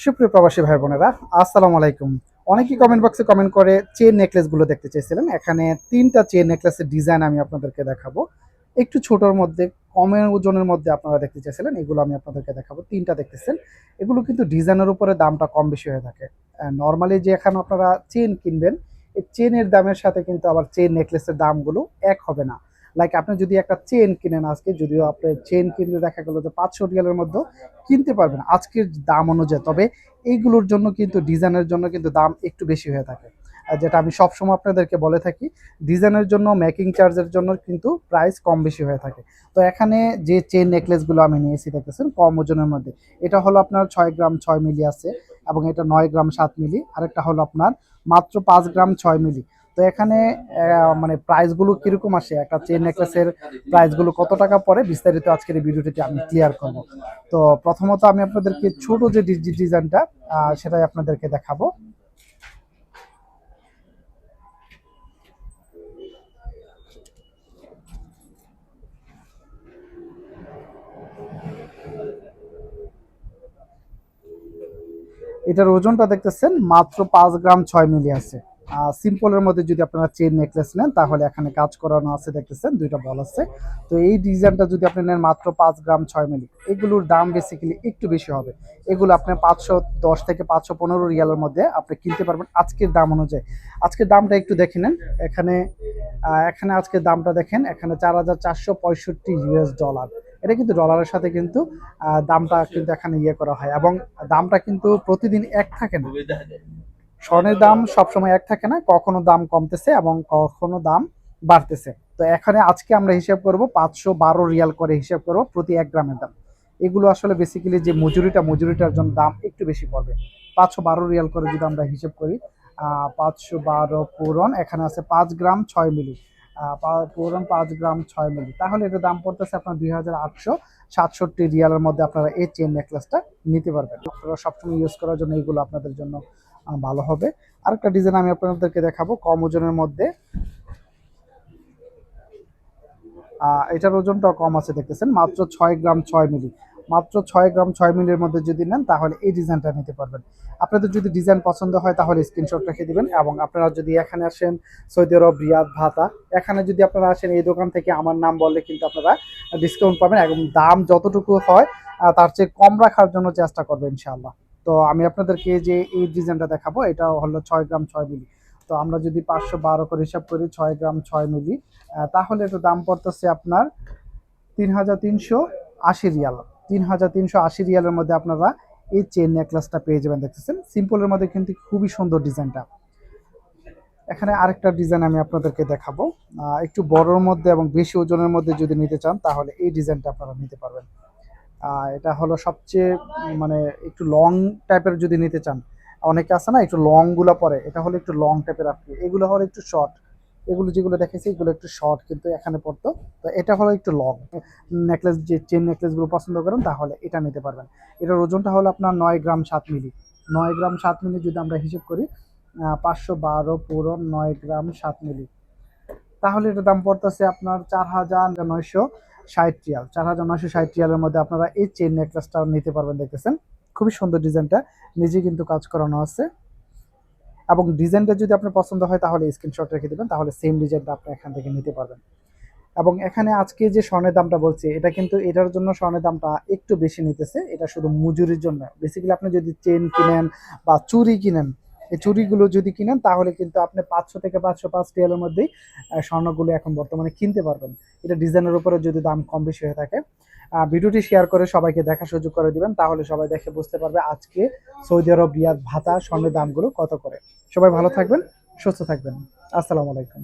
সুপ্রিয় প্রবাসী ভাই বোনেরা, আসসালামু আলাইকুম। অনেকেই কমেন্ট বক্সে কমেন্ট করে চেন নেকলেসগুলো দেখতে চেয়েছিলেন। এখানে ৩টা চেন নেকলেসের ডিজাইন আমি আপনাদেরকে দেখাবো। একটু ছোটোর মধ্যে, কমের ওজনের মধ্যে আপনারা দেখতে চেয়েছিলেন, এগুলো আমি আপনাদেরকে দেখাবো। ৩টা দেখতেছেন। এগুলো কিন্তু ডিজাইনের উপরে দামটা কম বেশি হয়ে থাকে। নরমালি যে এখানে আপনারা চেন কিনবেন, এই চেনের দামের সাথে কিন্তু আবার চেন নেকলেসের দামগুলো এক হবে না। লাইক আপনি যদি একটা চেন কিনেন আজকে, যদিও আপনার চেন কিনলে দেখা গেল যে ৫০০ রিয়ালের মধ্যে কিনতে পারবেন আজকের দাম অনুযায়ী, তবে এইগুলোর জন্য কিন্তু ডিজাইনের জন্য কিন্তু দাম একটু বেশি হয়ে থাকে। আর যেটা আমি সবসময় আপনাদেরকে বলে থাকি, ডিজাইনের জন্য মেকিং চার্জের জন্য কিন্তু প্রাইস কম বেশি হয়ে থাকে। তো এখানে যে চেন নেকলেসগুলো আমি নিয়েছি দেখতেছেন কম ওজনের মধ্যে, এটা হলো আপনার ৬ গ্রাম ৬ মিলি আছে, এবং এটা ৯ গ্রাম ৭ মিলি, আরেকটা হলো আপনার মাত্র ৫ গ্রাম ৬ মিলি। তো এখানে মানে প্রাইসগুলো কিরকম আসে, একটা চেন নেকলেসের প্রাইসগুলো কত টাকা পড়ে, বিস্তারিত আজকের এই ভিডিওটিতে আমি ক্লিয়ার করব। তো প্রথমত আমি আপনাদেরকে ছোট যে ডিজাইনটা সেটাই আপনাদেরকে দেখাবো। এটার ওজনটা দেখতেছেন মাত্র ৫ গ্রাম ৬ মিলি আছে। সিম্পলের মধ্যে যদি আপনারা চেন নেকলেস নেন তাহলে এখানে কাজ করানো আছে, দেখতেছেন দুইটা বল আছে। তো এই ডিজাইনটা যদি আপনি নেন মাত্র ৫ গ্রাম ৬ মিলি, এগুলোর দাম বেসিক্যালি একটু বেশি হবে। এগুলো আপনি ৫১০ থেকে ৫১৫ রিয়ালের মধ্যে আপনি কিনতে পারবেন আজকের দাম অনুযায়ী। আজকের দামটা একটু দেখে নেন। এখানে এখানে আজকের দামটা দেখেন, এখানে ৪,৪৬৫ US ডলার। এটা কিন্তু ডলারের সাথে কিন্তু দামটা কিন্তু এখানে ইয়ে করা হয়, এবং দামটা কিন্তু প্রতিদিন এক থাকে না। স্বর্ণের দাম সবসময় এক থাকে না, কখনো দাম কমতেছে এবং কখনো দাম বাড়তেছে। তো এখানে আজকে আমরা হিসাব করব ৫১২ রিয়াল করে হিসাব করব প্রতি ১ গ্রামের দাম। এগুলো আসলে বেসিক্যালি যে মজুরিটার জন্য দাম একটু বেশি পড়বে। ৫১২ রিয়াল করে যদি আমরা হিসাব করি, ৫১২ পূরণ এখানে আছে ৫ গ্রাম ৬ মিলি, পূরণ ৫ গ্রাম ৬ মিলি, তাহলে এটার দাম পড়তেছে আপনার ২,৮৬৭ রিয়ালের মধ্যে আপনারা এই চেন নেকলেসটা নিতে পারবেন। আপনারা সবসময় ইউজ করার জন্য এগুলো আপনাদের জন্য ভালো হবে। আরেকটা ডিজাইন আমি আপনাদেরকে দেখাবো কম ওজনের মধ্যে। এটার ওজনটাও কম আছে, দেখতেছেন মাত্র ৬ গ্রাম ৬ মিলি। মাত্র ৬ গ্রাম ৬ মিলির মধ্যে যদি নেন তাহলে এই ডিজাইনটা নিতে পারবেন। আপনাদের যদি ডিজাইন পছন্দ হয় তাহলে স্ক্রিনশট রেখে দিবেন, এবং আপনারা যদি এখানে আসেন সৌদি আরব রিয়াদ ভাতা, এখানে যদি আপনারা আসেন এই দোকান থেকে আমার নাম বললে কিন্তু আপনারা ডিসকাউন্ট পাবেন, এবং দাম যতটুকু হয় তার চেয়ে কম রাখার জন্য চেষ্টা করবেন ইনশাআল্লাহ। তো আমি আপনাদেরকে যে এই ডিজাইনটা দেখাবো এটা হলো ৬ গ্রাম ৬ মিলি। তো আমরা যদি ৫১২ করে হিসাব করি ৬ গ্রাম ৬ মিলি, তাহলে এটার দাম পড়তেছে আপনার ৩,৩৮০ রিয়াল। ৩,৩৮০ রিয়ালের মধ্যে আপনারা এই চেন নেকলেসটা পেয়ে যাবেন। দেখতেছেন সিম্পলের মধ্যে কিন্তু খুবই সুন্দর ডিজাইনটা। এখানে আরেকটা ডিজাইন আমি আপনাদেরকে দেখাবো, একটু বড়োর মধ্যে এবং বেশি ওজনের মধ্যে যদি নিতে চান তাহলে এই ডিজাইনটা আপনারা নিতে পারবেন। এটা হলো সবচেয়ে মানে একটু লং টাইপের যদি নিতে চান, অনেকে আছে না একটু লংগুলো পরে, এটা হলো একটু লং টাইপের, আপনি এগুলো হলো একটু শর্ট। এগুলো যেগুলো দেখেছি এগুলো একটু শর্ট কিন্তু এখানে পড়তো। তো এটা হলো একটু লং নেকলেস, যে চেন নেকলেসগুলো পছন্দ করেন তাহলে এটা নিতে পারবেন। এটার ওজনটা হলো আপনার ৯ গ্রাম ৭ মিলি। ৯ গ্রাম ৭ মিলি যদি আমরা হিসেব করি, ৫১২ পূরণ ৯ গ্রাম ৭ মিলি, তাহলে এটার দাম পড়তেছে আপনার ৪,৯৬০ রিয়াল। ৪,৯৬০ রিয়ালের মধ্যে আপনারা এই চেন নেকলেসটা নিতে পারবেন। দেখতেছেন খুবই সুন্দর ডিজাইনটা, নিজে কিন্তু কাজ করানো আছে, এবং ডিজাইনটা যদি আপনার পছন্দ হয় তাহলে স্ক্রিনশট রেখে দেবেন, তাহলে সেম ডিজাইনটা আপনি এখান থেকে নিতে পারবেন। এবং এখানে আজকে যে স্বর্ণের দামটা বলছি, এটা কিন্তু এটার জন্য স্বর্ণের দামটা একটু বেশি নিতেছে, এটা শুধু মজুরির জন্য। বেসিক্যালি আপনি যদি চেন কিনেন বা চুড়ি কিনেন, এই চুড়িগুলো যদি কিনেন তাহলে কিন্তু আপনি ৫০০ থেকে ৫০৫ রিয়ালের মধ্যেই স্বর্ণগুলো এখন বর্তমানে কিনতে পারবেন। এটা ডিজাইনের উপরে যদি দাম কম বেশি হয়ে থাকে। ভিডিওটি শেয়ার করে সবাইকে দেখার সুযোগ করে দিবেন, তাহলে সবাই দেখে বুঝতে পারবে আজকে সৌদি আরব রিয়াদ ভাতা স্বর্ণের দামগুলো কত করে। সবাই ভালো থাকবেন, সুস্থ থাকবেন। আসসালামু আলাইকুম।